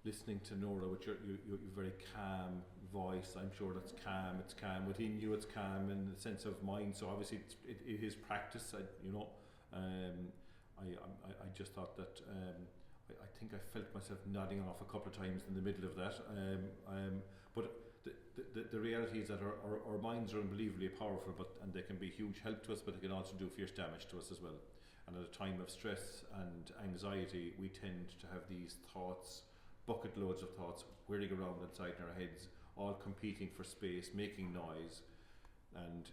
listening to Nora with your very calm voice. I'm sure that's calm. It's calm within you. It's calm in the sense of mind. So obviously it is practice. I just thought that I think I felt myself nodding off a couple of times in the middle of that. But the reality is that our minds are unbelievably powerful, and they can be huge help to us, but they can also do fierce damage to us as well. And at a time of stress and anxiety, we tend to have these thoughts, bucket loads of thoughts, whirling around inside our heads, all competing for space, making noise. And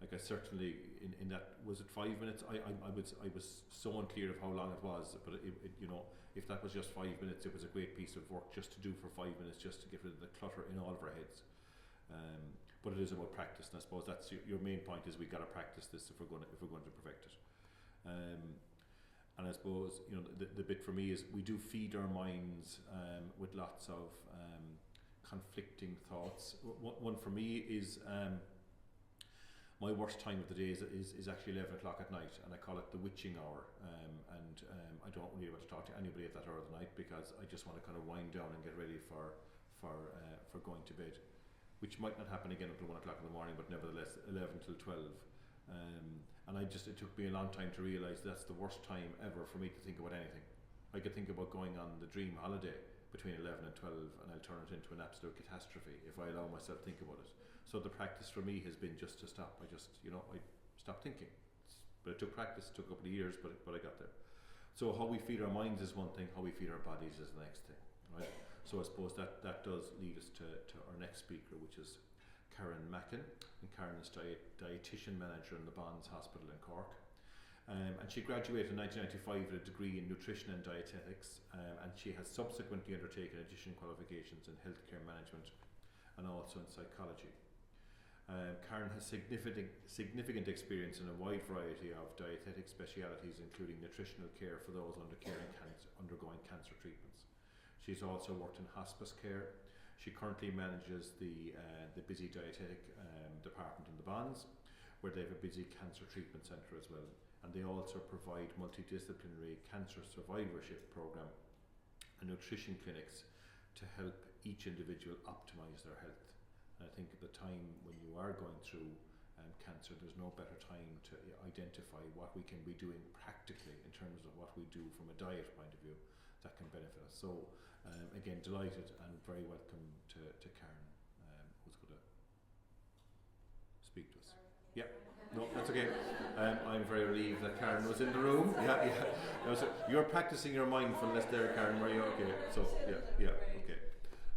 I certainly in that, was it 5 minutes? I was so unclear of how long it was, but if that was just 5 minutes, it was a great piece of work just to do for 5 minutes, just to get rid of the clutter in all of our heads. But it is about practice, and I suppose that's your main point, is we got to practice this if we're going to perfect it. And I suppose the bit for me is we do feed our minds with lots of conflicting thoughts. One for me is my worst time of the day is actually 11 o'clock at night, and I call it the witching hour. I don't really want to talk to anybody at that hour of the night, because I just want to kind of wind down and get ready for going to bed, which might not happen again until 1 o'clock in the morning, but nevertheless 11 till 12. And it took me a long time to realise that's the worst time ever for me to think about anything. I could think about going on the dream holiday between 11 and 12, and I'll turn it into an absolute catastrophe if I allow myself to think about it. So the practice for me has been just to stop. I stopped thinking. But it took practice, it took a couple of years, but I got there. So how we feed our minds is one thing, how we feed our bodies is the next thing, right? So I suppose that does lead us to our next speaker, which is Karen Macken, and Karen is Dietitian Manager in the Bonds Hospital in Cork. And she graduated in 1995 with a degree in Nutrition and Dietetics, and she has subsequently undertaken additional qualifications in Healthcare Management and also in Psychology. Karen has significant experience in a wide variety of dietetic specialities, including nutritional care for those undergoing cancer treatments. She's also worked in hospice care. She currently manages the busy dietetic department in the Bonds, where they have a busy cancer treatment centre as well. And they also provide multidisciplinary cancer survivorship program and nutrition clinics to help each individual optimise their health. And I think at the time when you are going through cancer, there's no better time to identify what we can be doing practically in terms of what we do from a diet point of view that can benefit us. So again, delighted and very welcome to Karen, who's going to speak to us. Yeah, no, that's okay. I'm very relieved that Karen was in the room. Yeah. No, so you're practicing your mindfulness there, Karen, were you? Okay, so yeah, okay.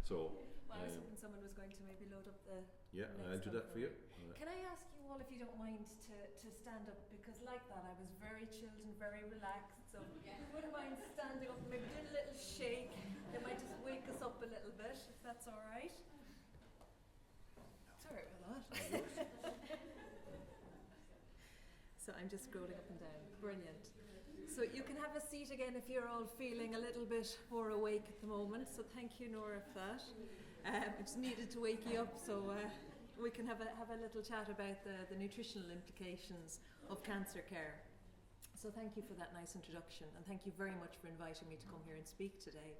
So. Well, I was hoping someone was going to maybe load up the. Yeah, I'll do that for you. Can I ask you all, if you don't mind, to stand up, because like that I was very chilled and very relaxed. So if you wouldn't mind standing up and maybe doing a little shake, it might just wake us up a little bit, if that's all right. Sorry about that. So I'm just scrolling up and down. Brilliant. So you can have a seat again if you're all feeling a little bit more awake at the moment. So thank you, Nora, for that. I just needed to wake you up so we can have a little chat about the nutritional implications of cancer care. So thank you for that nice introduction, and thank you very much for inviting me to come here and speak today.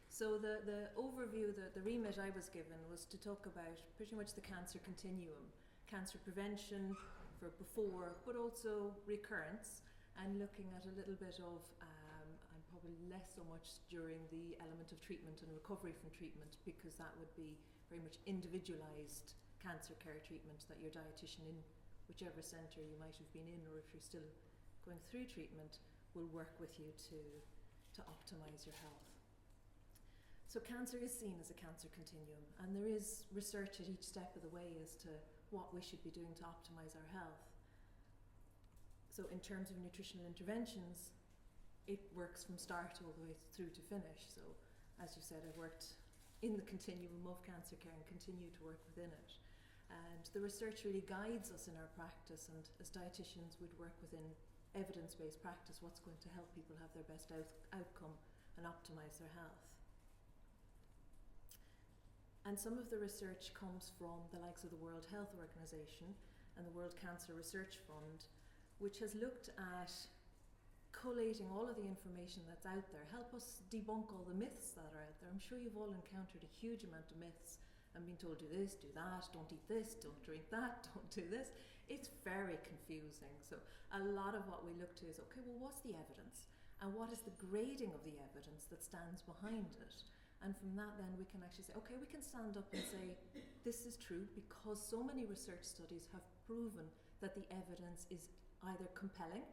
So the overview, the remit I was given was to talk about pretty much the cancer continuum, cancer prevention for before, but also recurrence, and looking at a little bit of, and probably less so much during the element of treatment and recovery from treatment, because that would be very much individualised cancer care treatment that your dietitian in whichever centre you might have been in, or if you're still going through treatment, will work with you to optimise your health. So cancer is seen as a cancer continuum, and there is research at each step of the way as to what we should be doing to optimise our health. So in terms of nutritional interventions, it works from start all the way through to finish. So as you said, I've worked in the continuum of cancer care and continue to work within it. And the research really guides us in our practice, and as dietitians would work within evidence-based practice, what's going to help people have their best outcome and optimise their health. And some of the research comes from the likes of the World Health Organization and the World Cancer Research Fund, which has looked at collating all of the information that's out there, help us debunk all the myths that are out there. I'm sure you've all encountered a huge amount of myths and been told do this, do that, don't eat this, don't drink that, don't do this. It's very confusing. So a lot of what we look to is, okay, well, what's the evidence? And what is the grading of the evidence that stands behind it? And from that then we can actually say, okay, we can stand up and say, this is true because so many research studies have proven that the evidence is either compelling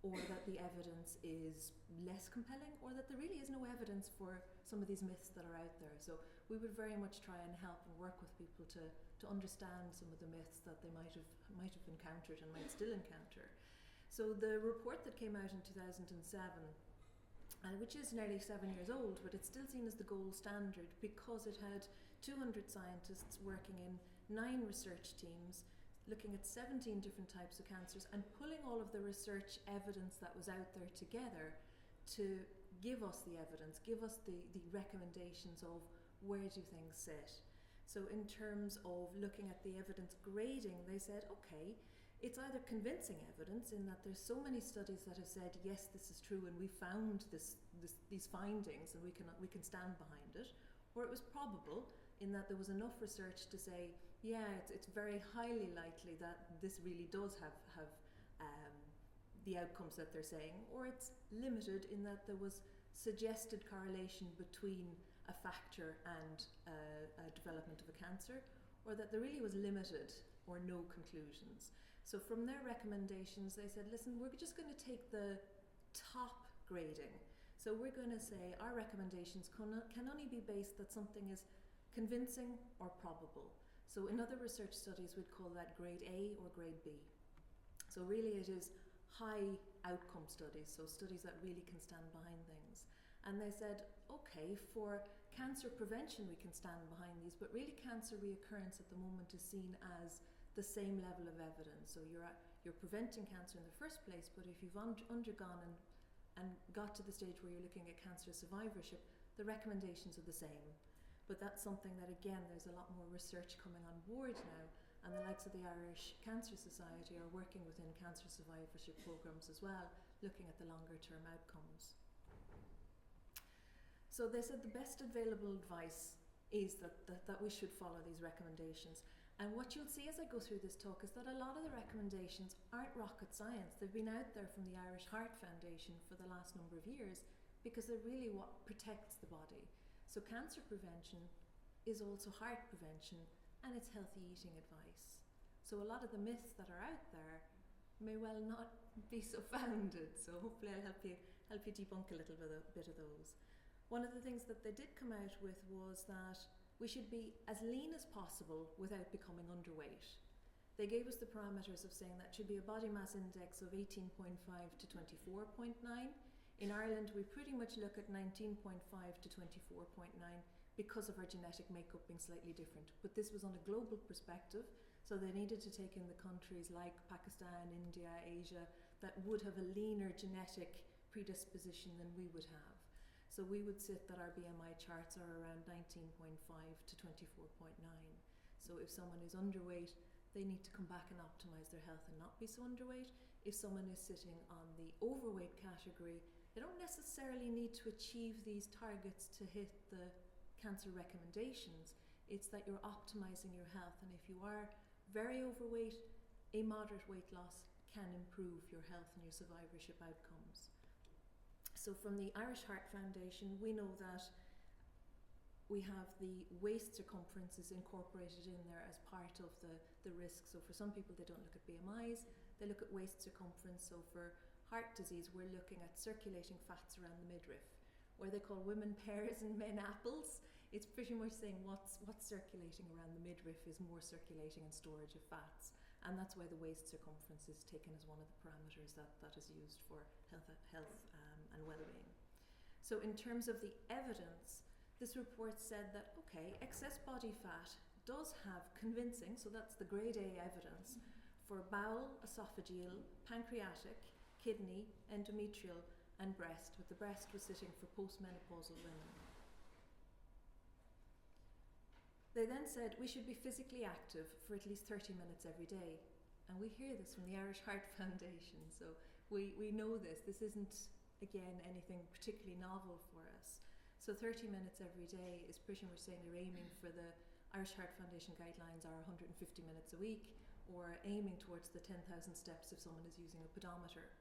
or that the evidence is less compelling, or that there really is no evidence for some of these myths that are out there. So we would very much try and help and work with people to understand some of the myths that they might have encountered and might still encounter. So the report that came out in 2007, which is nearly 7 years old, but it's still seen as the gold standard because it had 200 scientists working in 9 research teams, looking at 17 different types of cancers and pulling all of the research evidence that was out there together to give us the evidence, give us the recommendations of where do things sit. So in terms of looking at the evidence grading, they said, okay, it's either convincing evidence in that there's so many studies that have said, yes, this is true and we found these findings and we can stand behind it, or it was probable in that there was enough research to say, yeah, it's very highly likely that this really does have the outcomes that they're saying, or it's limited in that there was suggested correlation between a factor and a development of a cancer, or that there really was limited or no conclusions. So from their recommendations, they said, listen, we're just going to take the top grading. So we're going to say our recommendations can only be based that something is convincing or probable. So in other research studies, we'd call that grade A or grade B. So really it is high outcome studies, so studies that really can stand behind things. And they said, okay, for cancer prevention we can stand behind these, but really cancer reoccurrence at the moment is seen as the same level of evidence. So you're preventing cancer in the first place, but if you've undergone and got to the stage where you're looking at cancer survivorship, the recommendations are the same. But that's something that, again, there's a lot more research coming on board now, and the likes of the Irish Cancer Society are working within cancer survivorship programs as well, looking at the longer term outcomes. So they said the best available advice is that we should follow these recommendations. And what you'll see as I go through this talk is that a lot of the recommendations aren't rocket science. They've been out there from the Irish Heart Foundation for the last number of years because they're really what protects the body. So cancer prevention is also heart prevention, and it's healthy eating advice. So a lot of the myths that are out there may well not be so founded. So hopefully I'll help you debunk a little bit of those. One of the things that they did come out with was that we should be as lean as possible without becoming underweight. They gave us the parameters of saying that should be a body mass index of 18.5 to 24.9. In Ireland, we pretty much look at 19.5 to 24.9 because of our genetic makeup being slightly different. But this was on a global perspective, so they needed to take in the countries like Pakistan, India, Asia, that would have a leaner genetic predisposition than we would have. So we would sit that our BMI charts are around 19.5 to 24.9. So if someone is underweight, they need to come back and optimize their health and not be so underweight. If someone is sitting on the overweight category, they don't necessarily need to achieve these targets to hit the cancer recommendations. It's that you're optimizing your health, and if you are very overweight, a moderate weight loss can improve your health and your survivorship outcomes. So from the Irish Heart Foundation, we know that we have the waist circumferences incorporated in there as part of the risk. So for some people, they don't look at BMIs, they look at waist circumference. So for heart disease, we're looking at circulating fats around the midriff, where they call women pears and men apples. It's pretty much saying what's circulating around the midriff is more circulating and storage of fats. And that's why the waist circumference is taken as one of the parameters that is used for health and well-being. So in terms of the evidence, this report said that, okay, excess body fat does have convincing, so that's the grade A evidence, for bowel, esophageal, pancreatic, kidney, endometrial, and breast, with the breast was sitting for postmenopausal women. They then said we should be physically active for at least 30 minutes every day. And we hear this from the Irish Heart Foundation. So We know this. This isn't, again, anything particularly novel for us. So 30 minutes every day is pretty much saying they're aiming for the Irish Heart Foundation guidelines are 150 minutes a week, or aiming towards the 10,000 steps if someone is using a pedometer.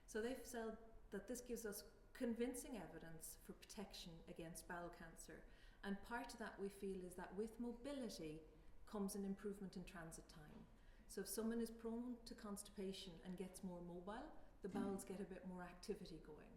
So they've said that this gives us convincing evidence for protection against bowel cancer. And part of that we feel is that with mobility comes an improvement in transit time. So if someone is prone to constipation and gets more mobile, the bowels get a bit more activity going.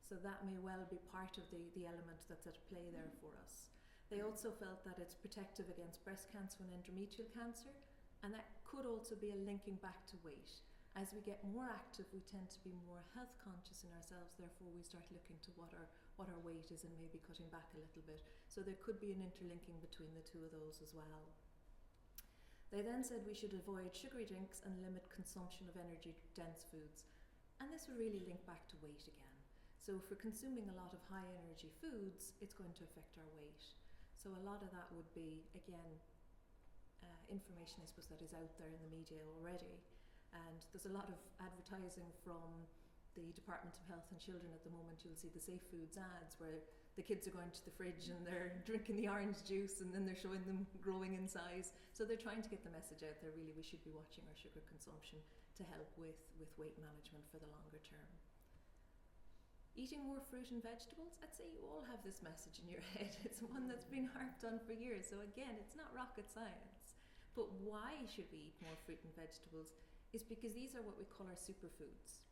So that may well be part of the element that's at play there for us. They also felt that it's protective against breast cancer and endometrial cancer, and that could also be a linking back to weight. As we get more active, we tend to be more health conscious in ourselves, therefore we start looking to what our weight is and maybe cutting back a little bit. So there could be an interlinking between the two of those as well. They then said we should avoid sugary drinks and limit consumption of energy-dense foods. And this would really link back to weight again. So if we're consuming a lot of high-energy foods, it's going to affect our weight. So a lot of that would be, again, information, I suppose, that is out there in the media already. And there's a lot of advertising from the Department of Health and Children at the moment. You'll see the Safe Foods ads where the kids are going to the fridge and they're drinking the orange juice and then they're showing them growing in size. So they're trying to get the message out there, really, we should be watching our sugar consumption to help with weight management for the longer term. Eating more fruit and vegetables, I'd say you all have this message in your head. It's one that's been harped on for years. So again, it's not rocket science. But why should we eat more fruit and vegetables is because these are what we call our superfoods.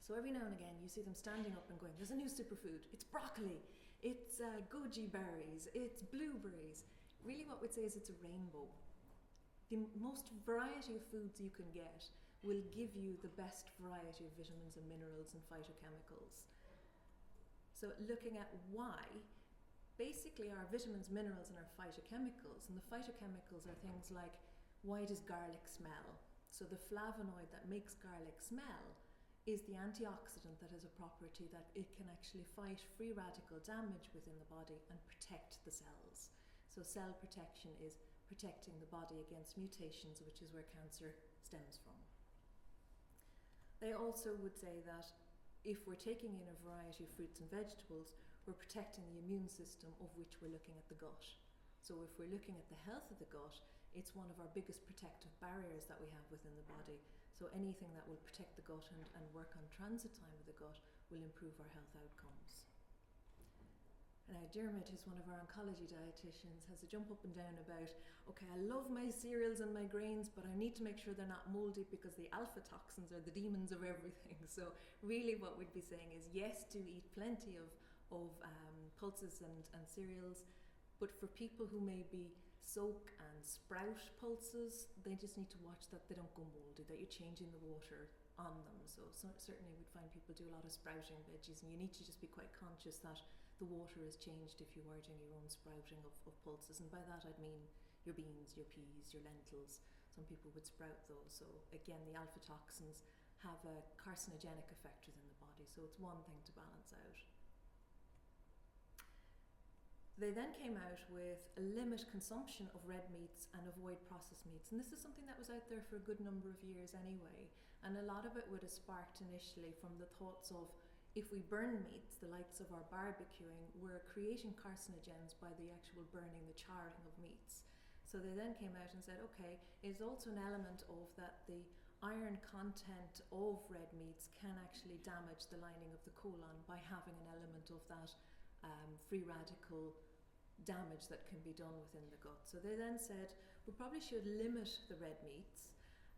So every now and again you see them standing up and going, there's a new superfood, it's broccoli, it's goji berries, it's blueberries. Really what we'd say is it's a rainbow. The most variety of foods you can get will give you the best variety of vitamins and minerals and phytochemicals. So looking at why, basically our vitamins, minerals and our phytochemicals, and the phytochemicals are things like, why does garlic smell? So the flavonoid that makes garlic smell is the antioxidant that has a property that it can actually fight free radical damage within the body and protect the cells. So cell protection is protecting the body against mutations, which is where cancer stems from. They also would say that if we're taking in a variety of fruits and vegetables, we're protecting the immune system, of which we're looking at the gut. So if we're looking at the health of the gut, it's one of our biggest protective barriers that we have within the body. So anything that will protect the gut and work on transit time of the gut will improve our health outcomes. Now Dermot, who's one of our oncology dietitians, has a jump up and down about, okay, I love my cereals and my grains, but I need to make sure they're not mouldy because the alpha toxins are the demons of everything. So really what we'd be saying is, yes, do eat plenty of pulses and cereals, but for people who maybe soak and sprout pulses, they just need to watch that they don't go mouldy, that you're changing the water on them. So certainly we'd find people do a lot of sprouting veggies, and you need to just be quite conscious that the water is changed if you are doing your own sprouting of pulses. And by that I'd mean your beans, your peas, your lentils. Some people would sprout those. So again, the alpha toxins have a carcinogenic effect within the body. So it's one thing to balance out. They then came out with a limit consumption of red meats and avoid processed meats. And this is something that was out there for a good number of years anyway. And a lot of it would have sparked initially from the thoughts of, if we burn meats, the likes of our barbecuing, we're creating carcinogens by the actual burning, the charring of meats. So they then came out and said, okay, it's also an element of that the iron content of red meats can actually damage the lining of the colon by having an element of that free radical damage that can be done within the gut. So they then said we probably should limit the red meats,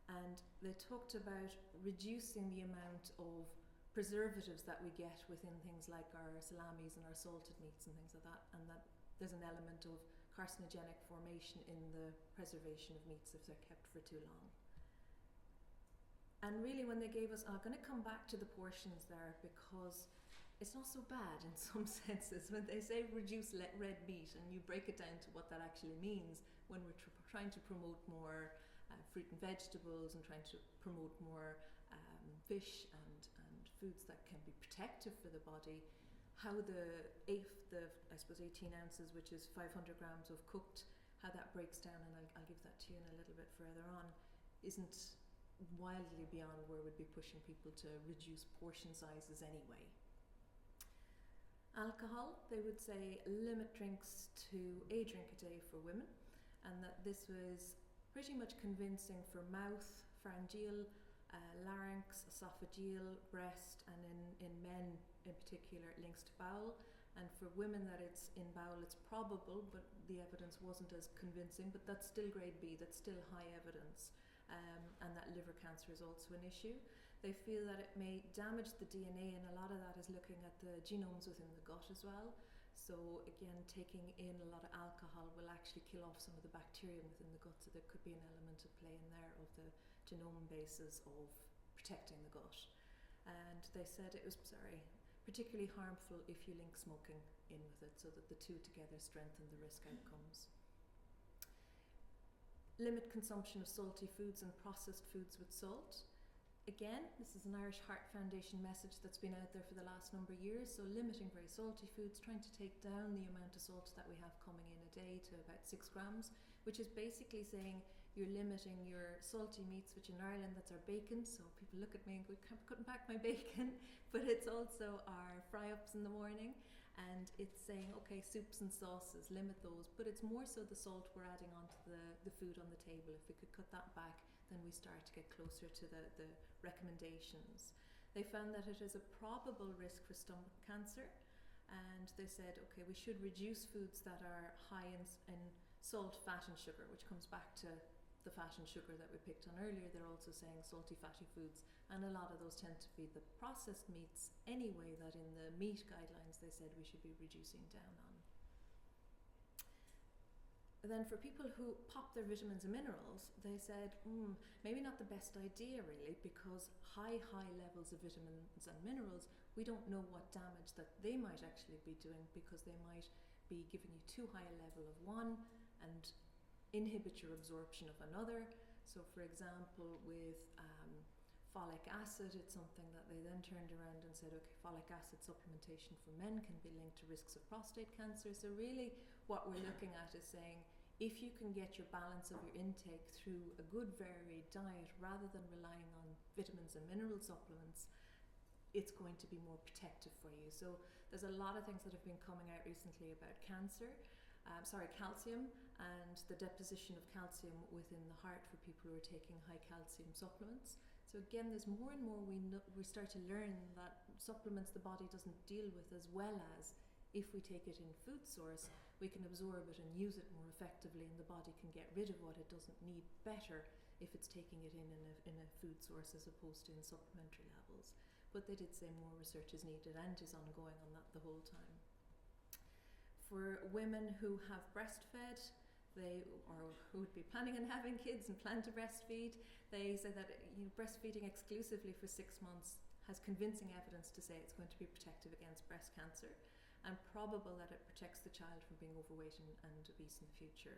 and they talked about reducing the amount of preservatives that we get within things like our salamis and our salted meats and things like that, and that there's an element of carcinogenic formation in the preservation of meats if they're kept for too long. And really when they gave us, I'm going to come back to the portions there because it's not so bad in some senses. When they say reduce red meat and you break it down to what that actually means, when we're trying to promote more fruit and vegetables and trying to promote more fish and foods that can be protective for the body, how the 18 ounces, which is 500 grams of cooked, how that breaks down, and I'll give that to you in a little bit further on, isn't wildly beyond where we'd be pushing people to reduce portion sizes anyway. Alcohol, they would say limit drinks to a drink a day for women, and that this was pretty much convincing for mouth, pharyngeal, larynx, esophageal, breast, and in men in particular it links to bowel. And for women that it's in bowel, it's probable, but the evidence wasn't as convincing, but that's still grade B, that's still high evidence. And that liver cancer is also an issue. They feel that it may damage the DNA, and a lot of that is looking at the genomes within the gut as well. So again, taking in a lot of alcohol will actually kill off some of the bacteria within the gut, so there could be an element of play in there of the genome basis of protecting the gut. And they said it was, particularly harmful if you link smoking in with it, so that the two together strengthen the risk outcomes. Limit consumption of salty foods and processed foods with salt. Again, this is an Irish Heart Foundation message that's been out there for the last number of years, so limiting very salty foods, trying to take down the amount of salt that we have coming in a day to about 6 grams, which is basically saying you're limiting your salty meats, which in Ireland that's our bacon, so people look at me and go, I'm cutting back my bacon, but it's also our fry-ups in the morning, and it's saying, okay, soups and sauces, limit those, but it's more so the salt we're adding onto the food on the table. If we could cut that back, then we start to get closer to the recommendations. They found that it is a probable risk for stomach cancer, and they said, okay, we should reduce foods that are high in salt, fat and sugar, which comes back to the fat and sugar that we picked on earlier. They're also saying salty, fatty foods, and a lot of those tend to be the processed meats anyway, that in the meat guidelines they said we should be reducing down on. Then for people who pop their vitamins and minerals, they said, maybe not the best idea really, because high levels of vitamins and minerals, we don't know what damage that they might actually be doing, because they might be giving you too high a level of one and inhibit your absorption of another. So for example, with folic acid, it's something that they then turned around and said, okay, folic acid supplementation for men can be linked to risks of prostate cancer. So really what we're looking at is saying, if you can get your balance of your intake through a good varied diet rather than relying on vitamins and mineral supplements, it's going to be more protective for you. So there's a lot of things that have been coming out recently about calcium and the deposition of calcium within the heart for people who are taking high calcium supplements. So again, there's more and more we start to learn that supplements the body doesn't deal with, as well as if we take it in food source, we can absorb it and use it more effectively, and the body can get rid of what it doesn't need better if it's taking it in a food source as opposed to in supplementary levels. But they did say more research is needed and is ongoing on that the whole time. For women who have breastfed, or who would be planning on having kids and plan to breastfeed, they say that breastfeeding exclusively for 6 months has convincing evidence to say it's going to be protective against breast cancer, and probable that it protects the child from being overweight and obese in the future.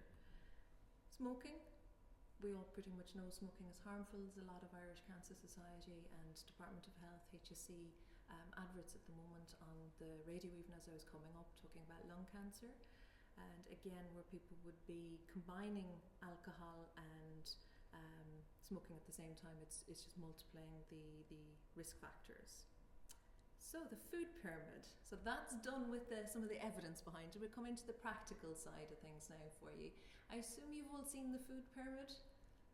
Smoking, we all pretty much know smoking is harmful. There's a lot of Irish Cancer Society and Department of Health, HSE, adverts at the moment on the radio, even as I was coming up, talking about lung cancer. And again, where people would be combining alcohol and smoking at the same time, it's just multiplying the risk factors. So the food pyramid, so that's done with some of the evidence behind it. We're coming to the practical side of things now for you. I assume you've all seen the food pyramid?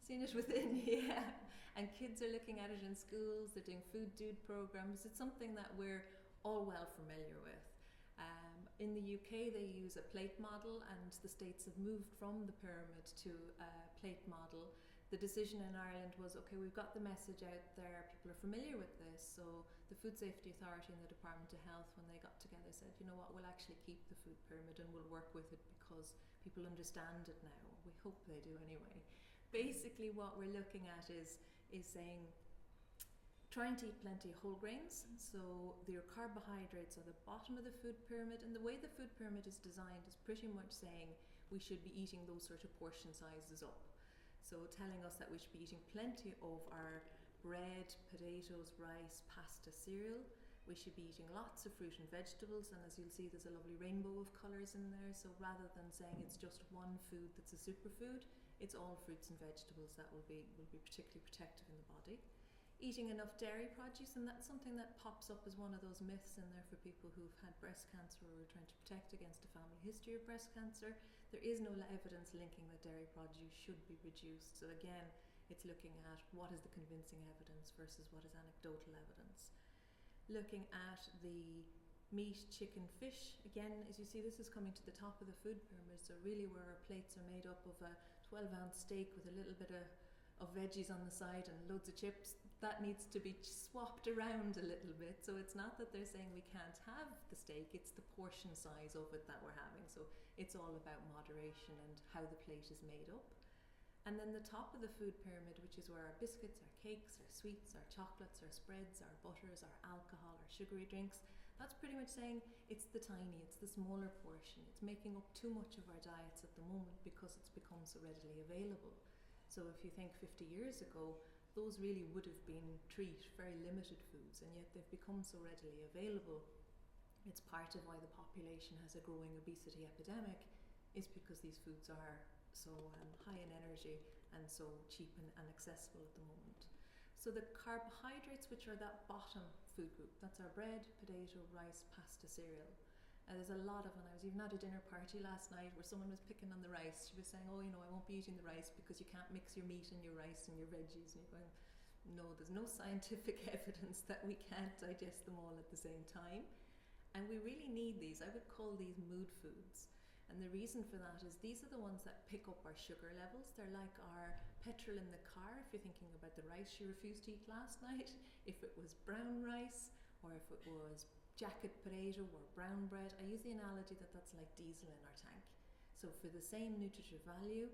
Seen it within, yeah. And kids are looking at it in schools, they're doing food dude programs. It's something that we're all well familiar with. In the UK, they use a plate model, and the States have moved from the pyramid to a plate model. The decision in Ireland was, okay, we've got the message out there, people are familiar with this, so the Food Safety Authority and the Department of Health, when they got together, said, you know what, we'll actually keep the food pyramid and we'll work with it because people understand it now. We hope they do anyway. Basically what we're looking at is saying, trying to eat plenty of whole grains, so your carbohydrates are the bottom of the food pyramid, and the way the food pyramid is designed is pretty much saying we should be eating those sort of portion sizes up. So telling us that we should be eating plenty of our bread, potatoes, rice, pasta, cereal. We should be eating lots of fruit and vegetables, and as you'll see, there's a lovely rainbow of colours in there. So rather than saying it's just one food that's a superfood, it's all fruits and vegetables that will be particularly protective in the body. Eating enough dairy produce, and that's something that pops up as one of those myths in there for people who've had breast cancer or are trying to protect against a family history of breast cancer. There is no evidence linking that dairy produce should be reduced. So again, it's looking at what is the convincing evidence versus what is anecdotal evidence. Looking at the meat, chicken, fish, again, as you see, this is coming to the top of the food pyramid. So really where our plates are made up of a 12-ounce steak with a little bit of veggies on the side and loads of chips, that needs to be swapped around a little bit. So it's not that they're saying we can't have the steak, it's the portion size of it that we're having. So it's all about moderation and how the plate is made up. And then the top of the food pyramid, which is where our biscuits, our cakes, our sweets, our chocolates, our spreads, our butters, our alcohol, our sugary drinks, that's pretty much saying it's the smaller portion. It's making up too much of our diets at the moment because it's become so readily available. So if you think 50 years ago, those really would have been very limited foods, and yet they've become so readily available. It's part of why the population has a growing obesity epidemic, is because these foods are so high in energy and so cheap and accessible at the moment. So the carbohydrates, which are that bottom food group, that's our bread, potato, rice, pasta, cereal. And there's a lot of, and I was even at a dinner party last night where someone was picking on the rice. She was saying, oh, I won't be eating the rice because you can't mix your meat and your rice and your veggies. And you're going, no, there's no scientific evidence that we can't digest them all at the same time. And we really need these. I would call these mood foods. And the reason for that is these are the ones that pick up our sugar levels. They're like our petrol in the car. If you're thinking about the rice you refused to eat last night, if it was brown rice or if it was jacket potato or brown bread, I use the analogy that that's like diesel in our tank. So for the same nutritive value,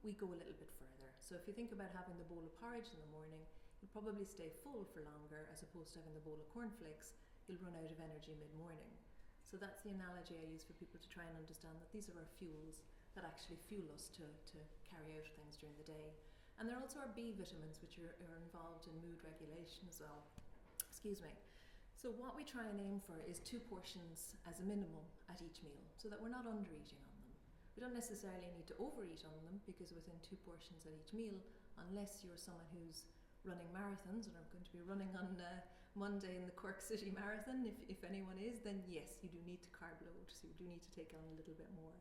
we go a little bit further. So if you think about having the bowl of porridge in the morning, you'll probably stay full for longer as opposed to having the bowl of cornflakes. You'll run out of energy mid-morning. So that's the analogy I use for people to try and understand that these are our fuels that actually fuel us to carry out things during the day. And there are also our B vitamins, which are involved in mood regulation as well. Excuse me. So what we try and aim for is 2 portions as a minimum at each meal, so that we're not under-eating on them. We don't necessarily need to overeat on them, because within 2 portions at each meal, unless you're someone who's running marathons, and I'm going to be running on Monday in the Cork City Marathon, if anyone is, then yes, you do need to carb load, so you do need to take on a little bit more.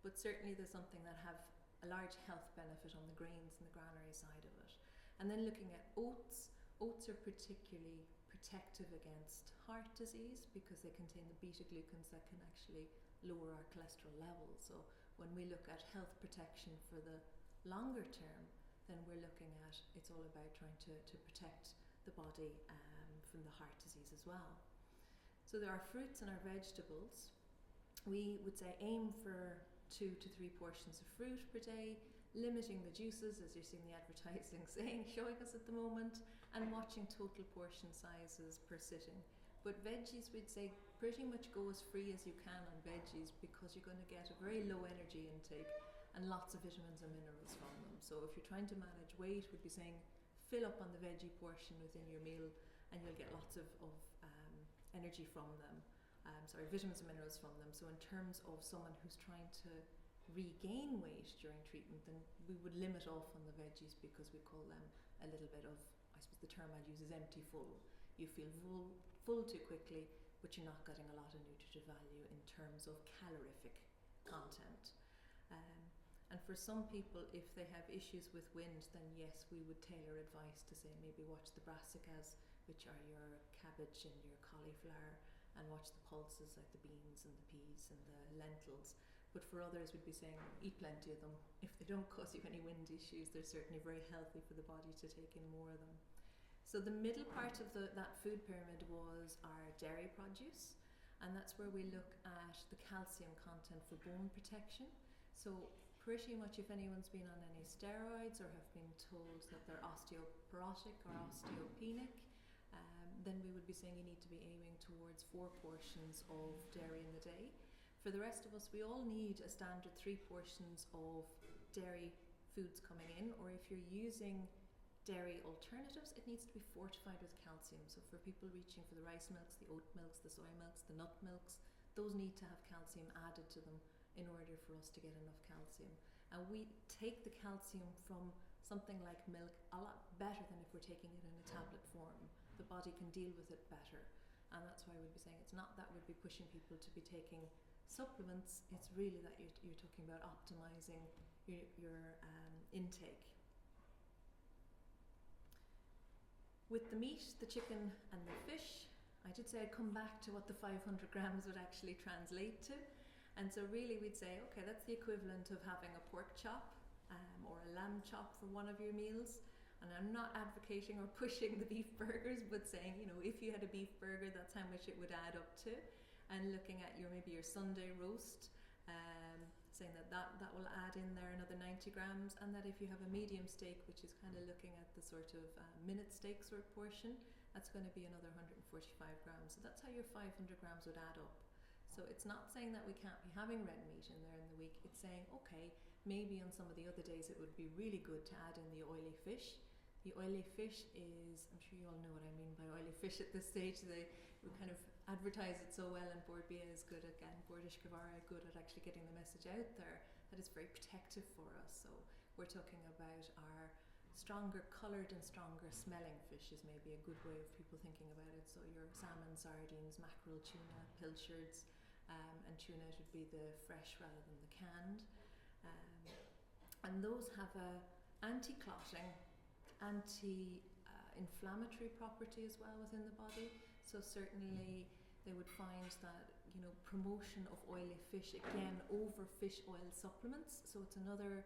But certainly there's something that have a large health benefit on the grains and the granary side of it. And then looking at oats, oats are particularly protective against heart disease because they contain the beta-glucans that can actually lower our cholesterol levels. So when we look at health protection for the longer term, then we're looking at, it's all about trying to protect the body from the heart disease as well. So there are fruits and our vegetables. We would say aim for 2 to 3 portions of fruit per day, limiting the juices, as you're seeing the advertising showing us at the moment, and watching total portion sizes per sitting. But veggies, we'd say pretty much go as free as you can on veggies, because you're going to get a very low energy intake and lots of vitamins and minerals from them. So if you're trying to manage weight, we'd be saying fill up on the veggie portion within your meal and you'll get lots of energy from them. Vitamins and minerals from them. So in terms of someone who's trying to regain weight during treatment, then we would limit off on the veggies, because we call them a little bit of, I suppose the term I'd use is empty full. You feel full too quickly, but you're not getting a lot of nutritive value in terms of calorific content. And for some people, if they have issues with wind, then yes, we would tailor advice to say maybe watch the brassicas, which are your cabbage and your cauliflower, and watch the pulses like the beans and the peas and the lentils. But for others, we'd be saying eat plenty of them. If they don't cause you any wind issues, they're certainly very healthy for the body to take in more of them. So the middle part of that food pyramid was our dairy produce, and that's where we look at the calcium content for bone protection. So pretty much if anyone's been on any steroids or have been told that they're osteoporotic or osteopenic, then we would be saying you need to be aiming towards 4 portions of dairy in the day. For the rest of us, we all need a standard 3 portions of dairy foods coming in, or if you're using dairy alternatives, it needs to be fortified with calcium. So for people reaching for the rice milks, the oat milks, the soy milks, the nut milks, those need to have calcium added to them in order for us to get enough calcium. And we take the calcium from something like milk a lot better than if we're taking it in a tablet form. The body can deal with it better. And that's why we'd be saying it's not that we'd be pushing people to be taking supplements, it's really that you're talking about optimizing your intake. With the meat, the chicken and the fish, I did say I'd come back to what the 500 grams would actually translate to. And so really we'd say, okay, that's the equivalent of having a pork chop or a lamb chop for one of your meals. And I'm not advocating or pushing the beef burgers, but saying, you know, if you had a beef burger, that's how much it would add up to. And looking at maybe your Sunday roast, saying that will add in there another 90 grams, and that if you have a medium steak, which is kind of looking at the sort of minute steak sort of portion, that's going to be another 145 grams. So that's how your 500 grams would add up. So it's not saying that we can't be having red meat in there in the week. It's saying, okay, maybe on some of the other days it would be really good to add in the oily fish. The oily fish is, I'm sure you all know what I mean by oily fish at this stage. We kind of advertise it so well, and Board BA is good again, Board Ishkavara good at actually getting the message out there, that it's very protective for us. So we're talking about our stronger coloured and stronger smelling fish is maybe a good way of people thinking about it. So your salmon, sardines, mackerel, tuna, pilchards, and tuna should be the fresh rather than the canned. And those have a anti-clotting, anti-inflammatory property as well within the body. So certainly they would find that, you know, promotion of oily fish again over fish oil supplements. So it's another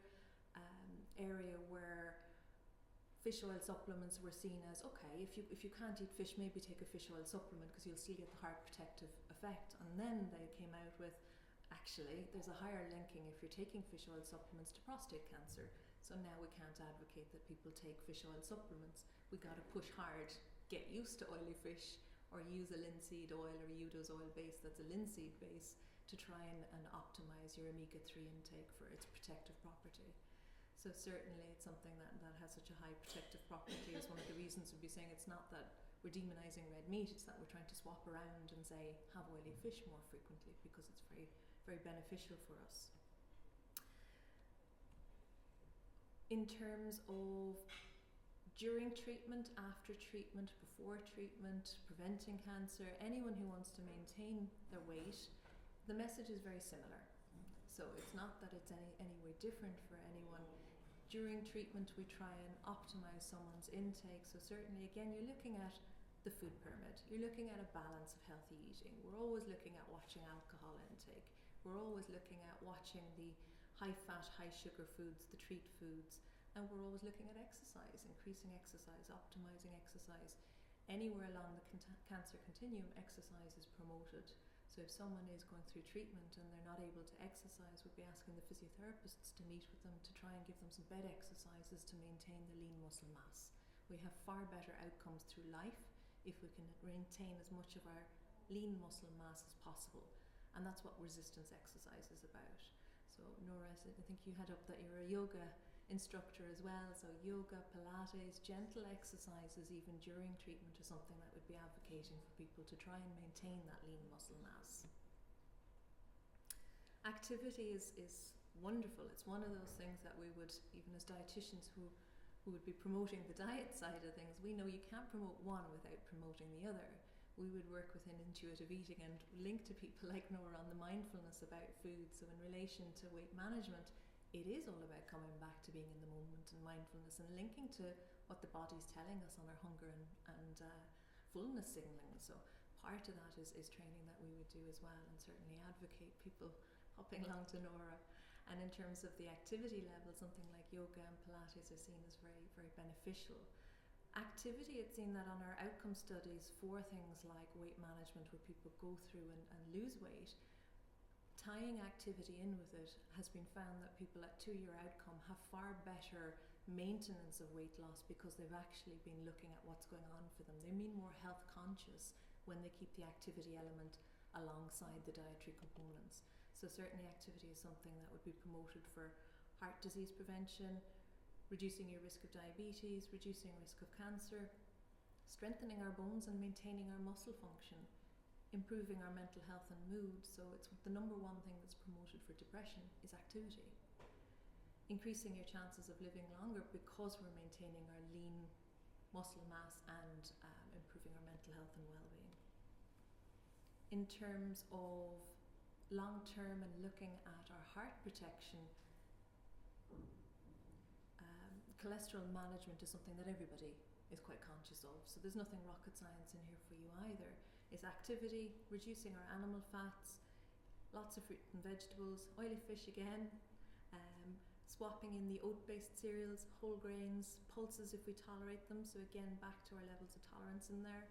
area where fish oil supplements were seen as, okay, if you can't eat fish, maybe take a fish oil supplement because you'll still get the heart protective effect. And then they came out with, actually, there's a higher linking if you're taking fish oil supplements to prostate cancer. So now we can't advocate that people take fish oil supplements. We got to push hard, get used to oily fish, or use a linseed oil or a Udo's oil base that's a linseed base to try and optimize your omega-3 intake for its protective property. So certainly it's something that has such a high protective property is one of the reasons we'd be saying it's not that we're demonizing red meat, it's that we're trying to swap around and say have oily fish more frequently because it's very, very beneficial for us. In terms of during treatment, after treatment, before treatment, preventing cancer, anyone who wants to maintain their weight, the message is very similar. So it's not that it's any way different for anyone. During treatment, we try and optimize someone's intake. So certainly, again, you're looking at the food pyramid. You're looking at a balance of healthy eating. We're always looking at watching alcohol intake. We're always looking at watching the high fat, high sugar foods, the treat foods. And we're always looking at exercise, increasing exercise, optimizing exercise. Anywhere along the cancer continuum, exercise is promoted. So if someone is going through treatment and they're not able to exercise, we'd be asking the physiotherapists to meet with them to try and give them some bed exercises to maintain the lean muscle mass. We have far better outcomes through life if we can maintain as much of our lean muscle mass as possible. And that's what resistance exercise is about. So Nora, I think you had up that you're a yoga instructor as well, so yoga, Pilates, gentle exercises even during treatment is something that would be advocating for people to try and maintain that lean muscle mass. Activity is wonderful. It's one of those things that we would, even as dietitians who would be promoting the diet side of things, we know you can't promote one without promoting the other. We would work within intuitive eating and link to people like Nora on the mindfulness about food. So in relation to weight management, it is all about coming back to being in the moment and mindfulness and linking to what the body's telling us on our hunger and fullness signalling. So part of that is training that we would do as well, and certainly advocate people hopping along to Nora. And in terms of the activity level, something like yoga and Pilates are seen as very, very beneficial. Activity, it's seen that on our outcome studies for things like weight management where people go through and lose weight, tying activity in with it has been found that people at 2-year outcome have far better maintenance of weight loss because they've actually been looking at what's going on for them. They mean more health conscious when they keep the activity element alongside the dietary components. So certainly activity is something that would be promoted for heart disease prevention, reducing your risk of diabetes, reducing risk of cancer, strengthening our bones and maintaining our muscle function, improving our mental health and mood. So it's the number one thing that's promoted for depression is activity. increasing your chances of living longer because we're maintaining our lean muscle mass and improving our mental health and well-being. In terms of long-term and looking at our heart protection, cholesterol management is something that everybody is quite conscious of, so there's nothing rocket science in here for you either. It's activity, reducing our animal fats, lots of fruit and vegetables, oily fish again, swapping in the oat-based cereals, whole grains, pulses if we tolerate them, so again back to our levels of tolerance in there.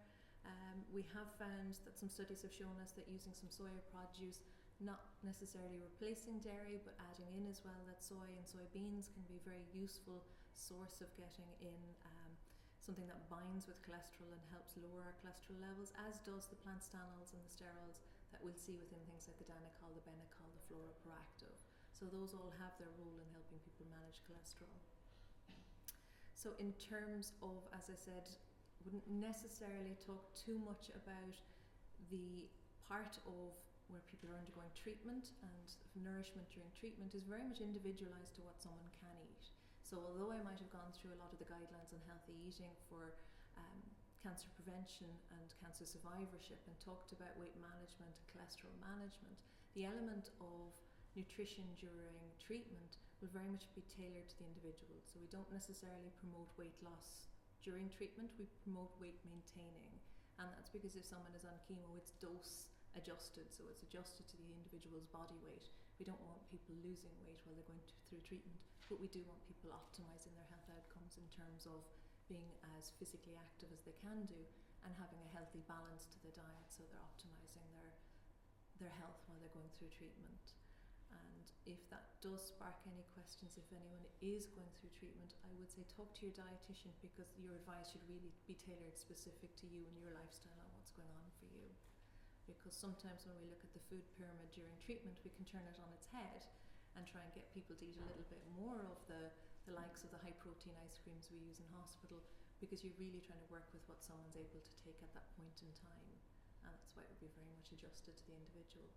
We have found that some studies have shown us that using some soya produce, not necessarily replacing dairy but adding in as well, that soy and soybeans can be a very useful source of getting in something that binds with cholesterol and helps lower our cholesterol levels, as does the plant stanols and the sterols that we'll see within things like the danicol, the benecol, the fluoroproactive. So those all have their role in helping people manage cholesterol. So in terms of, as I said, wouldn't necessarily talk too much about the part of where people are undergoing treatment, and nourishment during treatment is very much individualised to what someone can eat. So although I might have gone through a lot of the guidelines on healthy eating for cancer prevention and cancer survivorship and talked about weight management, cholesterol management, the element of nutrition during treatment will very much be tailored to the individual. So we don't necessarily promote weight loss during treatment, we promote weight maintaining. And that's because if someone is on chemo, it's dose adjusted, so it's adjusted to the individual's body weight. We don't want people losing weight while they're going through treatment, but we do want people optimising their health outcomes in terms of being as physically active as they can do and having a healthy balance to the diet, so they're optimising their health while they're going through treatment. And if that does spark any questions, if anyone is going through treatment, I would say talk to your dietitian, because your advice should really be tailored specific to you and your lifestyle and what's going on for you. Because sometimes when we look at the food pyramid during treatment, we can turn it on its head and try and get people to eat a little bit more of the likes of the high protein ice creams we use in hospital, because you're really trying to work with what someone's able to take at that point in time, and that's why it would be very much adjusted to the individual.